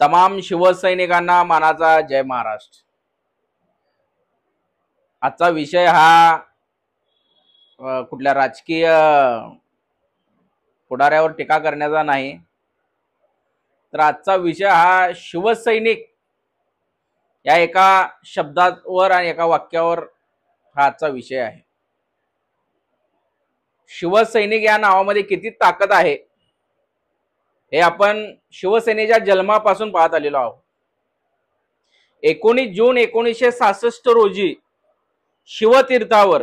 तमाम शिवसैनिकांना मानाचा जय महाराष्ट्र। आजचा विषय हा कुठल्या राजकीय पुढाऱ्यावर टीका करण्याचा नाही, तर आजचा विषय हा शिवसैनिक या एका शब्दावर आणि एका वाक्यावर हा आजचा विषय आहे। शिवसैनिक या नावामध्ये किती ताकद आहे हे आपण शिवसेनेच्या जन्मापासून पाहत आलेलो आहोत। 19 जून 1966 रोजी शिवतीर्थावर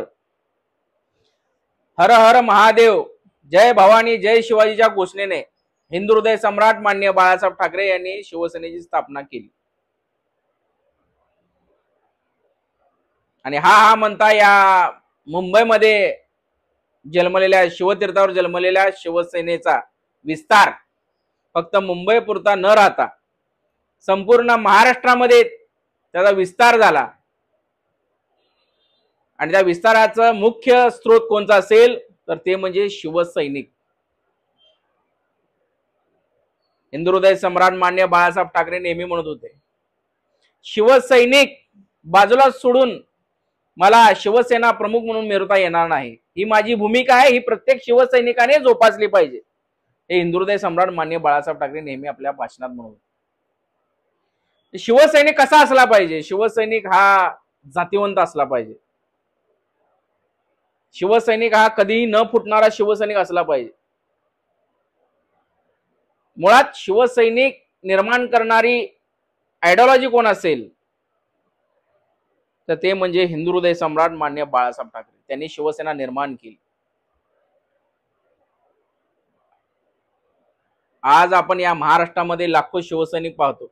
हर हर महादेव जय भवानी जय शिवाजीच्या घोषणेने हिंदू हृदय सम्राट माननीय बाळासाहेब ठाकरे यांनी शिवसेनेची स्थापना केली। आणि हा म्हणता या मुंबईमध्ये जन्मलेल्या शिवतीर्थावर जन्मलेल्या शिवसेनेचा विस्तार फक्त मुंबई पुरता न राहता संपूर्ण महाराष्ट्रामध्ये त्याचा विस्तार झाला। आणि त्या विस्ताराचा मुख्य स्रोत कोणता असेल तर ते म्हणजे शिवसैनिक। हिंदू हृदय सम्राट माननीय बाळासाहेब ठाकरे नेहमी म्हणत होते, शिवसैनिक बाजूला सोडून मला शिवसेना प्रमुख म्हणून मिरवता येणार नाही, ही माझी भूमिका आहे, ही प्रत्येक शिवसैनिकाने जोपासली पाहिजे, हे हिंदू हृदय सम्राट माननीय बाळासाहेब ठाकरे नेहमी आपल्या भाषणात म्हणत। शिवसैनिक कसा असला पाहिजे? शिवसैनिक हा जातीवंत असला पाहिजे। शिवसैनिक हा कधीही न फुटणारा शिवसैनिक असला पाहिजे। मुळात शिवसैनिक निर्माण करणारी आयडियोलॉजी कोण असेल तर ते म्हणजे हिंदू हृदय सम्राट माननीय बाळासाहेब ठाकरे। त्यांनी शिवसेना निर्माण केली। आज आपण या महाराष्ट्रामध्ये लाखो शिवसैनिक पाहतो।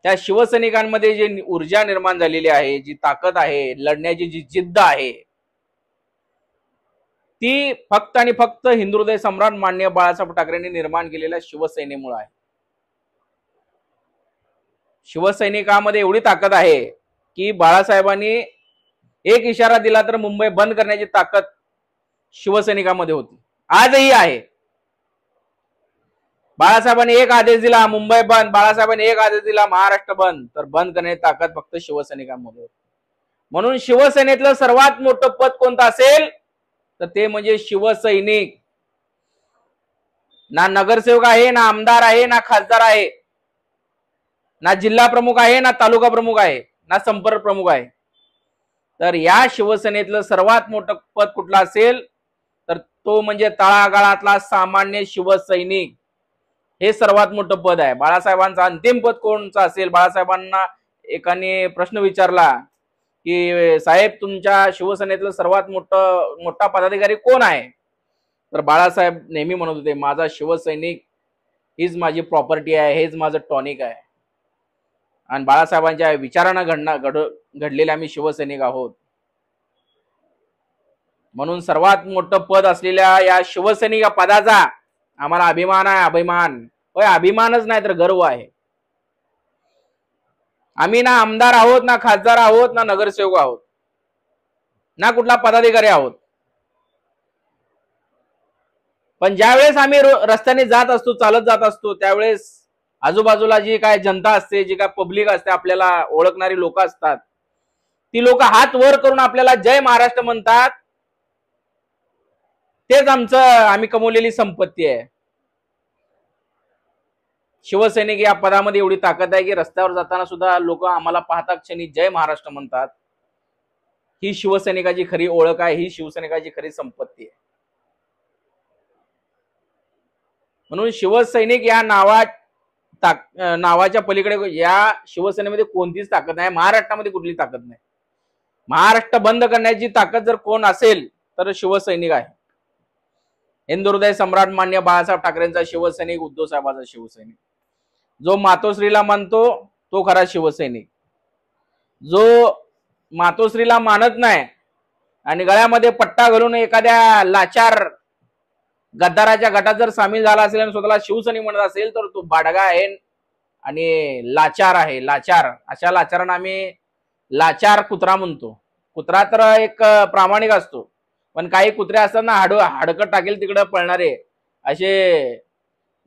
त्या शिवसैनिकांमध्ये जी ऊर्जा निर्माण झालेली आहे, जी ताकद आहे, लढण्याची जी जिद्द आहे, ती फक्त आणि फक्त हिंदू हृदय सम्राट माननीय बाळासाहेब ठाकरेंनी निर्माण केलेल्या शिवसेनेमुळे आहे। शिवसैनिकांमध्ये एवढी ताकद आहे की बाळासाहेबांनी एक इशारा दिला तर मुंबई बंद करण्याची ताकद शिवसैनिकांमध्ये होती, आजही आहे। बाळासाहेबांनी एक आदेश दिला मुंबई बंद, बाळासाहेबांनी एक आदेश दिला महाराष्ट्र बंद, तर बंद करण्याची ताकद फक्त शिवसैनिकांमध्ये होती। म्हणून शिवसेनेतलं सर्वात मोठं पद कोणतं असेल तर ते म्हणजे शिवसैनिक। ना नगरसेवक आहे, ना आमदार आहे, ना खासदार आहे, ना जिल्हा प्रमुख आहे, ना तालुका प्रमुख आहे, ना संपर्क प्रमुख आहे, तर या शिवसेनेतलं सर्वात मोठं पद कुठलं असेल तर तो म्हणजे तळागाळातला सामान्य शिवसैनिक। हे सर्वात मोठं पद आहे। बाळासाहेबांचं अंतिम पद कोणचं असेल? बाळासाहेबांना एकाने प्रश्न विचारला की साहेब तुमच्या शिवसेनेतलं सर्वात मोठा पदाधिकारी कोण आहे? तर बाळासाहेब नेहमी म्हणत होते, माझा शिवसैनिक हीच माझी प्रॉपर्टी आहे, हेच माझं टॉनिक आहे। आणि बाळासाहेबांच्या विचारांना घडलेले आम्ही शिवसैनिक आहोत। म्हणून सर्वात मोठं पद असलेल्या या शिवसैनिक पदाचा आम्हाला अभिमान आहे। अभिमान होय, अभिमानच नाही तर गर्व आहे। आम्ही ना आमदार आहोत, ना खासदार आहोत, ना नगरसेवक आहोत, ना कुठला पदाधिकारी आहोत, पण ज्यावेळेस आम्ही रस्त्याने जात असतो, चालत जात असतो, त्यावेळेस आजूबाजूला जी काय जनता असते, जी काय पब्लिक असते, आपल्याला ओळखणारी लोक असतात, ती लोक हात वर करून आपल्याला जय महाराष्ट्र म्हणतात। तेच आम्ही कमवलेली संपत्ती आहे। शिवसैनिक या पदामध्ये एवढी ताकद आहे की रस्त्यावर जाताना सुद्धा लोक आम्हाला पाहता क्षणी जय महाराष्ट्र म्हणतात। ही शिवसैनिकाची खरी ओळख आहे, ही शिवसैनिकाची खरी संपत्ती आहे। म्हणून शिवसैनिक या नावाच्या पलीकडे या शिवसेनेमध्ये कोणतीच ताकद नाही। महाराष्ट्रामध्ये कुठली ताकद नाही। महाराष्ट्र बंद करण्याची ताकद जर कोण असेल तर शिवसैनिक आहे। हिंदू हृदय सम्राट माननीय बाळासाहेब ठाकरेंचा शिवसैनिक, उद्धव साहेबांचा शिवसैनिक। जो मातोश्रीला मानतो तो खरा शिवसैनिक। जो मातोश्रीला मानत नाही आणि गळ्यामध्ये पट्टा घालून एखाद्या लाचार गद्दाराच्या गटात जर सामील झाला असेल आणि स्वतःला शिवसैनिक म्हणत असेल तर तो बाडगा आहे आणि लाचार आहे। लाचार, अशा लाचारांना आम्ही लाचार कुत्रा म्हणतो। कुत्रा तर एक प्रामाणिक असतो, पण काही कुत्रे असतात ना हाडकं टाकेल तिकडे पळणारे, असे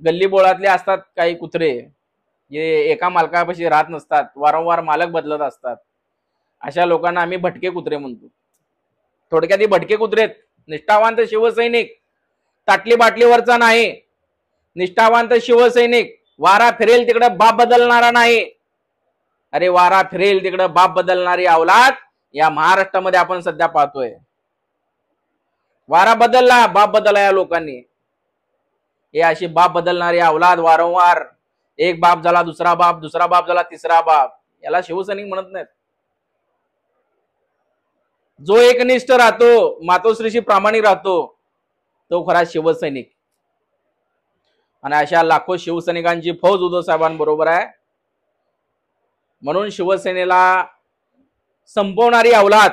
गल्ली बोळातले असतात काही कुत्रे जे एका मालकापाशी राहत नसतात, वारंवार मालक बदलत असतात, अशा लोकांना आम्ही भटके कुत्रे म्हणतो. थोडक्यात ही भटके कुत्रेत. निष्ठावांत शिवसैनिक, ताटली बाटलीवरचा नाही, निष्ठावांत शिवसैनिक, वारा फिरेल तिकडे बाप बदलणारा नाही. अरे वारा फिरेल तिकडे बाप बदलणारी अवलाद या महाराष्ट्रामध्ये आपण सध्या पाहतोय. वारा बदलला, बाप बदलला या लोकांनी. हे अशी बाप बदलणारी अवलाद वारंवार, एक बाप झाला दुसरा बाप झाला तिसरा बाप, याला शिवसैनिक म्हणत नाहीत. जो एकनिष्ठ राहतो, मातोश्रीशी प्रामाणिक राहतो, तो खरा शिवसैनिक. आणि अशा लाखो शिवसैनिकांची फौज उद्धव साहेबांबरोबर आहे. म्हणून शिवसेनेला संपवणारी अवलाद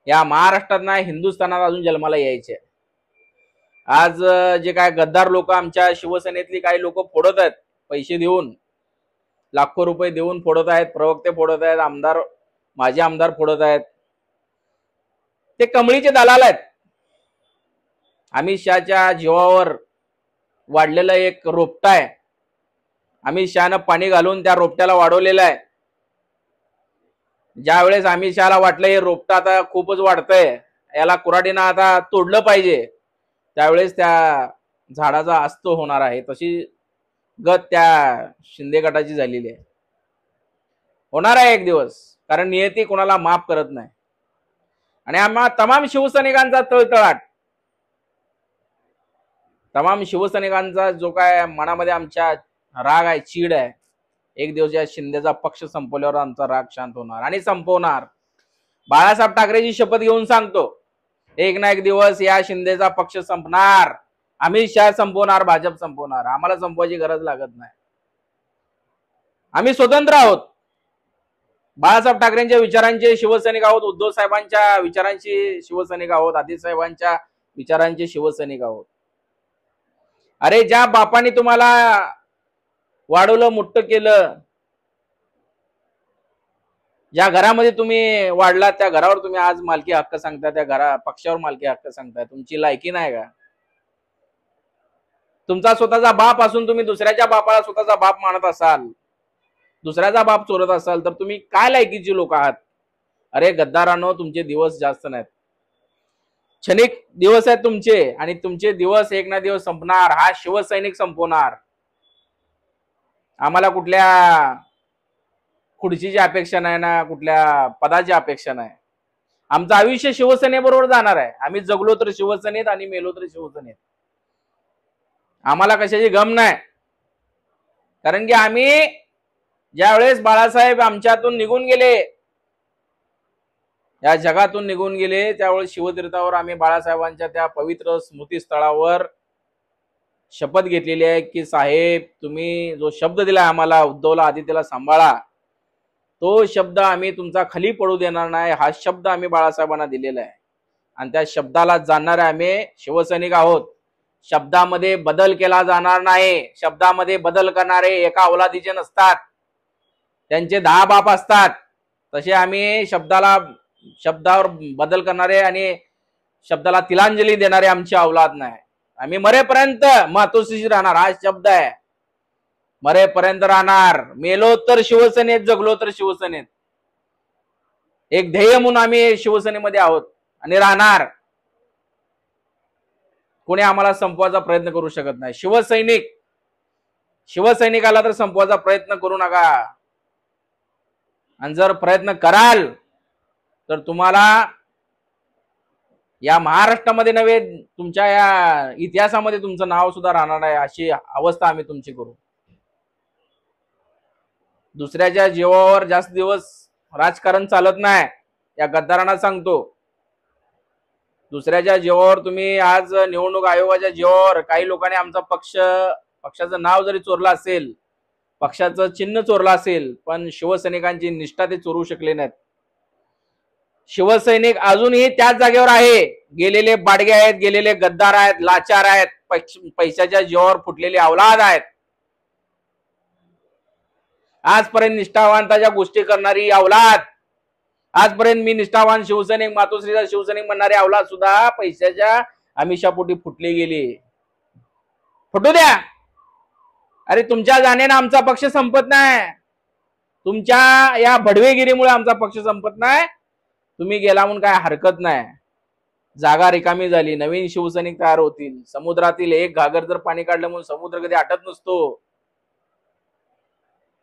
या महाराष्ट्रात नाही, हिंदुस्थानात अजून जन्माला यायचे. आज जे काय गद्दार लोक आमच्या शिवसेनेतली काही लोक फोडत आहेत, पैसे देऊन, लाखो रुपये देऊन फोडत आहेत, प्रवक्ते फोडत आहेत, आमदार, माजी आमदार फोडत आहेत, ते कमळीचे दलाल आहेत. अमित शहाच्या जीवावर वाढलेलं एक रोपटा आहे. अमित शहानं पाणी घालून त्या रोपट्याला वाढवलेलं आहे. ज्या वेळेस अमित शहाला वाटलं हे रोपटा आता खूपच वाढतंय, याला कुऱ्हाडीनं आता तोडलं पाहिजे, त्यावेळेस त्या झाडाचा अस्त होणार आहे. तशी गत त्या शिंदे गटाची झालेली आहे. होणार आहे एक दिवस, कारण नियती कोणाला माफ करत नाही. आणि आम्हा तमाम शिवसैनिकांचा तळतळाट, तमाम शिवसैनिकांचा जो काय मनामध्ये आमच्या राग आहे, चीड आहे, एक दिवस या शिंदेचा पक्ष संपवल्यावर आमचा राग शांत होणार आणि संपवणार. बाळासाहेब ठाकरेची शपथ घेऊन सांगतो, एक ना एक दिवस या शिंदेचा पक्ष संपणार. अमित शहा संपवणार, भाजप संपवणार. आम्हाला संपवायची गरज लागत नाही. आम्ही स्वतंत्र आहोत. बाळासाहेब ठाकरेंच्या विचारांचे शिवसैनिक आहोत, उद्धव साहेबांच्या विचारांची शिवसैनिक आहोत, आदित्य साहेबांच्या विचारांचे शिवसैनिक आहोत. अरे ज्या बापाने तुम्हाला वाढवलं, मोठं केलं, ज्या घरामध्ये तुम्ही वाढला, त्या घरावर तुम्ही आज मालकी हक्क सांगता, त्या पक्षावर मालकी हक्क सांगताय. तुमची लायकी नाही का? तुमचा स्वतःचा बाप असून तुम्ही दुसऱ्याच्या बापाला स्वतःचा बाप मानत असाल, दुसऱ्याचा बाप चोरत असाल, तर तुम्ही काय लायकीची लोक आहात? अरे गद्दारांनो, तुमचे दिवस जास्त नाहीत, क्षणिक दिवस आहेत तुमचे, आणि तुमचे दिवस एक ना दिवस संपणार. हा शिवसैनिक संपवणार. आम्हाला कुठल्या खुर्चीची अपेक्षा नाही ना, कुठल्या पदाची अपेक्षा नाही. आमचं आयुष्य शिवसेनेबरोबर जाणार आहे. आम्ही जगलो तर शिवसेनेत आणि मेलो तर शिवसेनेत. आम्हाला कशाची गम नाही. कारण की आम्ही ज्यावेळेस बाळासाहेब आमच्यातून निघून गेले, या जगातून निघून गेले, त्यावेळेस शिवतीर्थावर आम्ही बाळासाहेबांच्या त्या पवित्र स्मृतीस्थळावर शपथ घेतलेली आहे की साहेब, तुम्ही जो शब्द दिला आम्हाला, उद्धवला, आदित्यला सांभाळा, तो शब्द आम्ही तुमचा खाली पडू देणार नाही. हा शब्द आम्ही बाळासाहेबांना दिलेला आहे आणि त्या शब्दाला जाणणारे आम्ही शिवसैनिक आहोत. शब्दामध्ये बदल केला जाणार नाही. शब्दामध्ये बदल करणारे एका अवलादीचे नसतात, त्यांचे 10 बाप असतात. तसे आम्ही शब्दावर बदल करणारे आणि शब्दाला तिलांजली देणारे आमची अवलाद नाही. आम्ही मरेपर्यंत मातोश्रीशी राहणार, हा शब्द आहे. मरेपर्यंत राहणार. मेलो तर शिवसेनेत, जगलो तर शिवसेनेत. एक ध्येय म्हणून आम्ही शिवसेनेमध्ये आहोत आणि राहणार. कोणी आम्हाला संपवायचा प्रयत्न करू शकत नाही. शिवसैनिकाला तर संपवायचा प्रयत्न करू नका. आणि जर प्रयत्न कराल तर तुम्हाला या महाराष्ट्रामध्ये नव्हे, तुमच्या या इतिहासामध्ये तुमचं नाव सुद्धा राहणार आहे. अशी अवस्था आम्ही तुमची करू. दुसऱ्याच्या जीवावर जास्त दिवस राजकारण चालत नाही, या गद्दारांना सांगतो. दुसऱ्याच्या जीवावर तुम्ही आज निवडणूक आयोगाच्या जीवावर काही लोकांनी आमचा पक्षाचं नाव जरी चोरलं असेल, पक्षाचं चिन्ह चोरलं असेल, पण शिवसैनिकांची निष्ठा ते चोरू शकले नाहीत. शिवसैनिक अजूनही त्याच जागेवर आहे. गेलेले बाडगे आहेत, गेलेले गद्दार आहेत, लाचार आहेत, पैशाच्या जीवावर फुटलेले अवलाद आहेत. आजपर्यंत निष्ठावांताच्या गोष्टी करणारी अवलाद, आजपर्यंत मी निष्ठावान शिवसैनिक, मातोश्रीचा शिवसैनिक म्हणणारे अवलाद सुद्धा पैशाच्या आमिषापोटी फुटले गेले. फुटू द्या. अरे तुमच्या जाण्याने आमचा पक्ष संपत नाही, तुमच्या या भडवेगिरीमुळे आमचा पक्ष संपत नाही. तुम्ही गेला म्हणून काय हरकत नाही. जागा रिकामी झाली, नवीन शिवसैनिक तयार होतील. समुद्रातील एक घागर जर पाणी काढलं म्हणून समुद्र कधी आटत नसतो.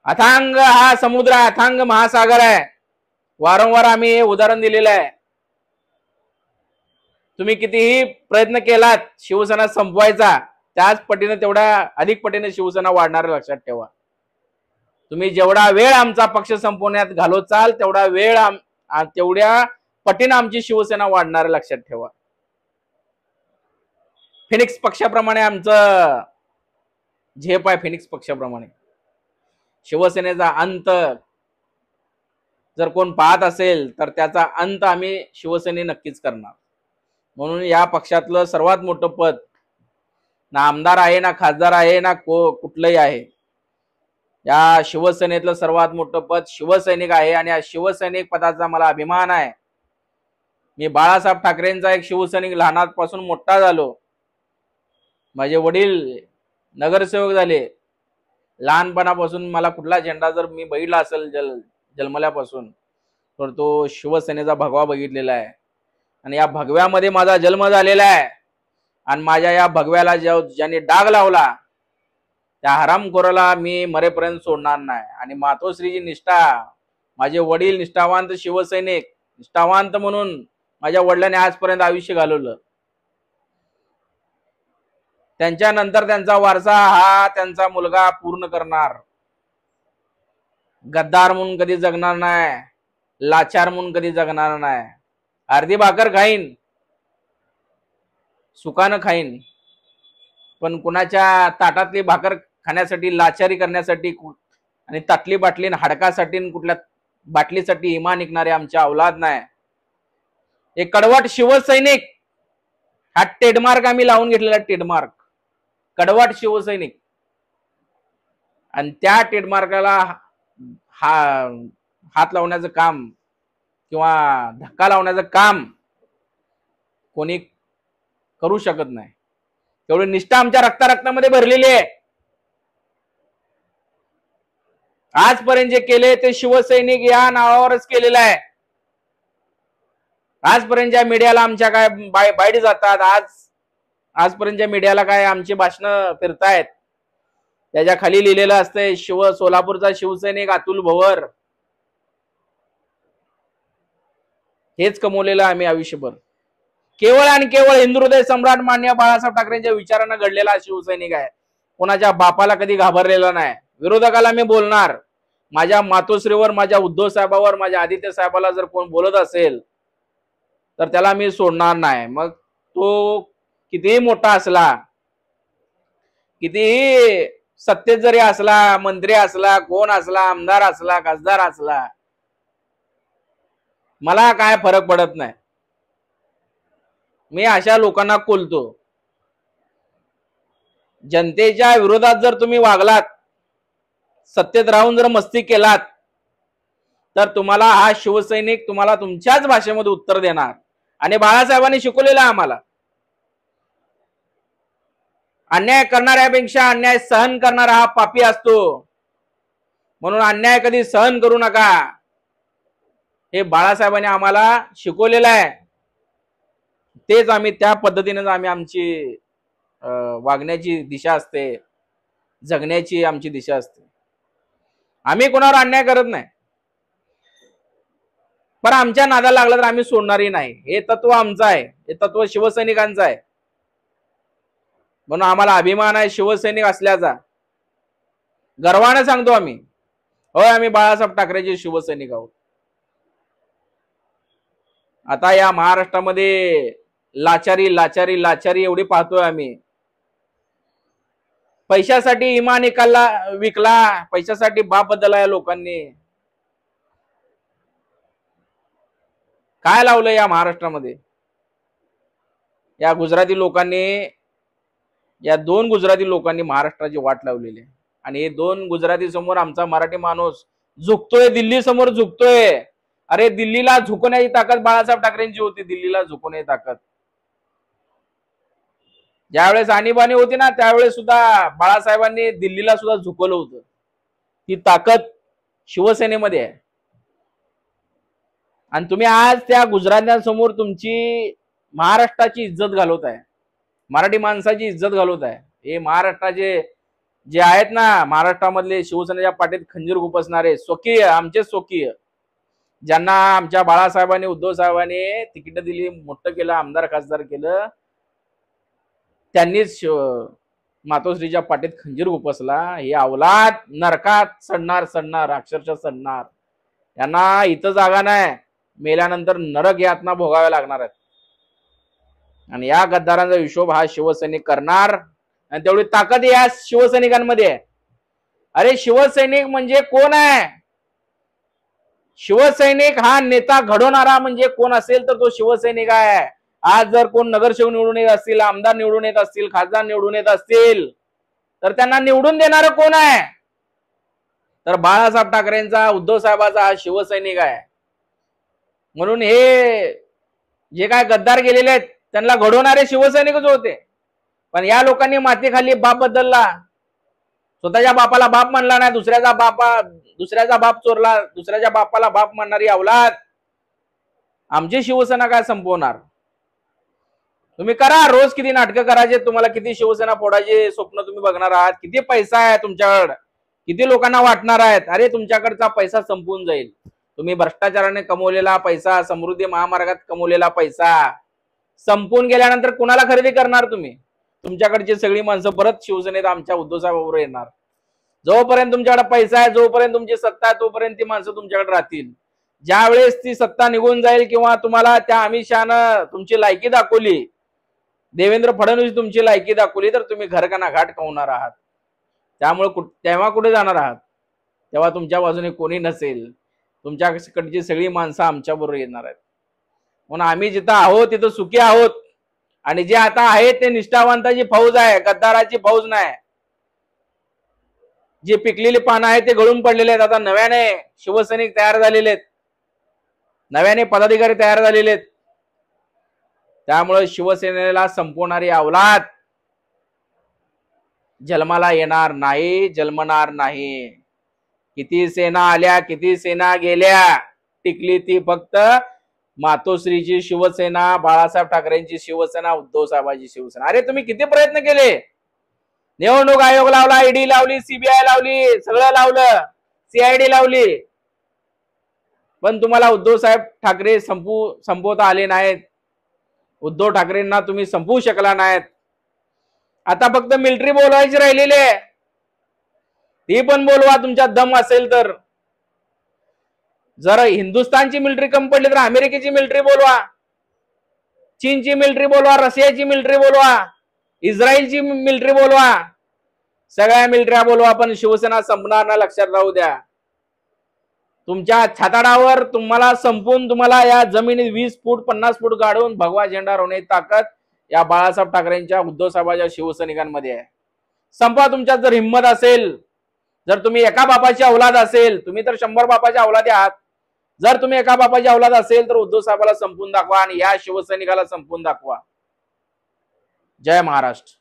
अथांग हा समुद्र आहे, अथांग महासागर आहे. वारंवार आम्ही हे उदाहरण दिलेलं आहे. तुम्ही कितीही प्रयत्न केलात शिवसेना संपवायचा, त्याच पटीने तेवढ्या अधिक पटीने शिवसेना वाढणार, लक्षात ठेवा. तुम्ही जेवढा वेळ आमचा पक्ष संपवण्यात घालवचाल तेवढा वेळ तेवढ्या पटीने आमची शिवसेना वाढणार, लक्षात ठेवा. फिनिक्स पक्षाप्रमाणे आमचं झेप आहे. फिनिक्स पक्षाप्रमाणे शिवसेनेचा अंत जर कोण पाहत असेल तर त्याचा अंत आम्ही शिवसेने नक्कीच करणार. म्हणून या पक्षातलं सर्वात मोठं पद ना आमदार आहे, ना खासदार आहे, ना कुठलंही आहे. या शिवसेनेतलं सर्वात मोठं पद शिवसैनिक आहे आणि या शिवसैनिक पदाचा मला अभिमान आहे. मी बाळासाहेब ठाकरेंचा एक शिवसैनिक लहानापासून मोठा झालो. माझे वडील नगरसेवक झाले. लहानपणापासून मला कुठला झेंडा जर मी बघितला असेल जन्मल्यापासून तर तो शिवसेनेचा भगवा बघितलेला आहे. आणि या भगव्यामध्ये माझा जन्म झालेला आहे. आणि माझ्या या भगव्याला ज्यांनी डाग लावला त्या हरामखोराला मी मरेपर्यंत सोडणार नाही. आणि मातोश्रीची निष्ठा, माझे वडील निष्ठावंत शिवसैनिक, निष्ठावंत म्हणून माझ्या वडिलांनी आजपर्यंत आयुष्य घालवलं. त्यांच्यानंतर त्यांचा वारसा हा त्यांचा मुलगा पूर्ण करणार. गद्दार म्हणून कधी जगणार नाही, लाचार म्हणून कधी जगणार नाही. अर्धी भाकर खाईन, सुखानं खाईन, पण कुणाच्या ताटातली भाकर खाण्यासाठी, लाचारी करण्यासाठी आणि ताटली बाटली हाडकासाठी, कुठल्या बाटलीसाठी इमान निघणारे आमच्या औलाद नाही. एक कडवट शिवसैनिक हा ट्रेडमार्क आम्ही लावून घेतलेला, ट्रेडमार्क कडवट शिवसैनिक. आणि त्या ट्रेडमार्काला हात लावण्याचं काम किंवा धक्का लावण्याचं काम कोणी करू शकत नाही. तेवढी निष्ठा आमच्या रक्तामध्ये भरलेली आहे. आजपर्यंत जे केले ते शिवसैनिक या नावावरच केलेलं आहे. आजपर्यंत ज्या मीडियाला आमच्या काय बाईट जातात, आजपर्यंतच्या मीडियाला काय आमची भाषणं फिरतायत, त्याच्या खाली लिहिलेलं असतंय सोलापूरचा शिवसैनिक अतुल भवर. हेच कमवलेलं आम्ही आयुष्यभर. केवळ आणि केवळ हिंदू हृदय सम्राट माननीय बाळासाहेब ठाकरेंच्या विचारानं घडलेला शिवसैनिक आहे. कोणाच्या बापाला कधी घाबरलेला नाही. विरोधकाला मी बोलणार, माझ्या मातोश्रीवर, माझ्या उद्धव साहेबावर, माझ्या आदित्य साहेबाला जर कोण बोलत असेल तर त्याला मी सोडणार नाही. मग तो कितीही मोठा असला, कितीही सत्तेत जरी असला, मंत्री असला, कोण असला, आमदार असला, खासदार असला, मला काय फरक पडत नाही. मी अशा लोकांना कोलतो. जनतेच्या विरोधात जर तुम्ही वागलात, सत्तेत राहून जर मस्ती केलात, तर तुम्हाला हा शिवसैनिक तुम्हाला तुमच्याच भाषेमध्ये उत्तर देणार. आणि बाळासाहेबांनी शिकवलेलं आम्हाला, अन्याय करणाऱ्यापेक्षा अन्याय सहन करणारा हा पापी असतो. म्हणून अन्याय कधी सहन करू नका, हे बाळासाहेबांनी आम्हाला शिकवलेलं आहे. तेच आम्ही त्या पद्धतीने आम्ही आमची वागण्याची दिशा असते, जगण्याची आमची दिशा असते. आम्ही कोणावर अन्याय करत नाही, पण आमच्या नादाला लागला तर आम्ही सोडणारही नाही. हे तत्व आमचं आहे, हे तत्व शिवसैनिकांचं आहे. म्हणून आम्हाला अभिमान आहे शिवसैनिक असल्याचा. गर्वाने सांगतो आम्ही, होय आम्ही बाळासाहेब ठाकरेचे शिवसैनिक आहोत. आता या महाराष्ट्रामध्ये लाचारी लाचारी लाचारी एवढी पाहतोय आम्ही. पैशासाठी इमान विकला, पैशासाठी बाप बदलला या लोकांनी. काय लावलं या महाराष्ट्रामध्ये? या गुजराती लोकांनी, या 2 गुजराती लोकांनी महाराष्ट्राची वाट लावलेली आहे. आणि हे 2 गुजराती समोर आमचा मराठी माणूस झुकतोय, दिल्ली समोर झुकतोय. अरे दिल्लीला झुकण्याची ताकद बाळासाहेब ठाकरेंची होती, दिल्लीला झुकण्याची ताकद. ज्यावेळेस आणीबाणी होती ना त्यावेळेस सुद्धा बाळासाहेबांनी दिल्लीला सुद्धा झुकवलं होतं. ती ताकद शिवसेनेमध्ये आहे. आणि तुम्ही आज त्या गुजरात्यांसमोर तुमची महाराष्ट्राची इज्जत घालवत आहे, मराठी माणसाची इज्जत घालवत आहे. हे महाराष्ट्राचे जे आहेत ना, महाराष्ट्रामधले शिवसेनेच्या पाठीत खंजीर खुपसणारे स्वकीय, आमचे स्वकीय, ज्यांना आमच्या बाळासाहेबांनी उद्धव साहेबांनी तिकीट दिली, मोठं केलं, आमदार खासदार केलं, त्यांनीच मातोश्रीच्या पाठीत खंजीर खुपसला. हे अवलाद नरकात सडणार, अक्षरशः सडणार. यांना इथं जागा नाही, मेल्यानंतर नरक यातना भोगाव्या लागणार आहेत. आणि या गद्दारांचा हिशोब हा शिवसैनिक करणार. आणि तेवढी ताकद या शिवसैनिकांमध्ये आहे. अरे शिवसैनिक म्हणजे कोण आहे? शिवसैनिक हा नेता घडवणारा म्हणजे कोण असेल तर तो शिवसैनिक आहे. आज जर कोण नगरसेवक निवडून येत असतील, आमदार निवडून येत असतील, खासदार निवडून येत असतील, तर त्यांना निवडून देणारं कोण आहे? तर बाळासाहेब ठाकरेंचा, उद्धव साहेबाचा हा शिवसैनिक आहे. म्हणून हे जे काय गद्दार गेलेले आहेत त्यांना घडवणारे शिवसैनिकच होते. पण या लोकांनी माती खाली, बाप बदलला, स्वतःच्या बापाला बाप म्हणला नाही, दुसऱ्याचा बाप चोरला, दुसऱ्याच्या बापाला बाप म्हणणारी अवलाद आमची शिवसेना काय संपवणार? तुम्ही करा, रोज किती नाटकं करायचे, तुम्हाला किती शिवसेना फोडायचे स्वप्न तुम्ही बघणार आहात, किती पैसा आहे तुमच्याकडे, किती लोकांना वाटणार आहेत. अरे तुमच्याकडचा पैसा संपून जाईल. तुम्ही भ्रष्टाचाराने कमवलेला पैसा, समृद्धी महामार्गात कमवलेला पैसा संपून गेल्यानंतर कुणाला खरेदी करणार तुम्ही? तुमच्याकडची सगळी माणसं परत शिवसेनेत आमच्या उद्धव साहेबांबरोबर येणार. जोपर्यंत तुमच्याकडे पैसा आहे, जोपर्यंत तुमची सत्ता आहे, तोपर्यंत ती माणसं तुमच्याकडे राहतील. ज्यावेळेस ती सत्ता निघून जाईल किंवा तुम्हाला त्या अमित शहानं तुमची लायकी दाखवली, देवेंद्र फडणवीस तुमची लायकी दाखवली, तर तुम्ही घरकाना घाट कवणार आहात. त्यामुळे तेव्हा कुठे जाणार आहात? तेव्हा तुमच्या बाजूने कोणी नसेल. तुमच्याकडची सगळी माणसं आमच्या बरोबर येणार आहेत. म्हणून आम्ही जिथं आहोत तिथं सुखी आहोत. आणि जे आता आहे ते निष्ठावंताची फौज आहे, गद्दाराची फौज नाही. जी पिकलेली पानं आहेत ते गळून पडलेले आहेत. आता नव्याने शिवसैनिक तयार झालेले आहेत, नव्याने पदाधिकारी तयार झालेले आहेत. त्यामुळे शिवसेनेला संपवणारी अवलाद जन्माला येणार नाही, जन्मणार नाही. किती सेना आल्या, किती सेना गेल्या, टिकली ती फक्त मातोश्रीची शिवसेना, बाळासाहेब ठाकरेंची शिवसेना, उद्धव साहेबांची शिवसेना. अरे तुम्ही किती प्रयत्न केले? निवडणूक आयोग लावला, ईडी लावली, सीबीआय लावली, सगळं लावलं, सीआयडी लावली, पण तुम्हाला उद्धव साहेब ठाकरे संपवता आले नाहीत. उद्धव ठाकरेंना तुम्ही संपवू शकला नाहीत. आता फक्त मिलिटरी बोलवायची राहिलेली आहे. ती पण बोलवा तुमच्यात दम असेल तर. जर हिंदुस्थानची मिलिटरी कमी पडली तर अमेरिकेची मिलिटरी बोलवा, चीनची मिलिटरी बोलवा, रशियाची मिलिटरी बोलवा, इस्रायलची मिलिटरी बोलवा, सगळ्या मिलिटऱ्या बोलवा, पण शिवसेना संपणार ना, लक्षात राहू द्या. तुमच्या छाताडावर तुम्हाला संपून, तुम्हाला या जमिनीत 20 फूट 50 फूट गाडून भगवा झेंडा रोवण्याची ताकद या बाळासाहेब ठाकरेंच्या, उद्धव साहेबांच्या शिवसैनिकांमध्ये आहे. संपवा तुमच्यात जर हिंमत असेल. जर तुम्ही एका बापाची औलाद असेल, तुम्ही तर 100 बापाच्या औलादी आहात. जर तुम्ही एका बापाची औलाद असेल तर उद्धव साहेबाला संपून दाखवा आणि या शिवसैनिकाला संपून दाखवा. जय महाराष्ट्र.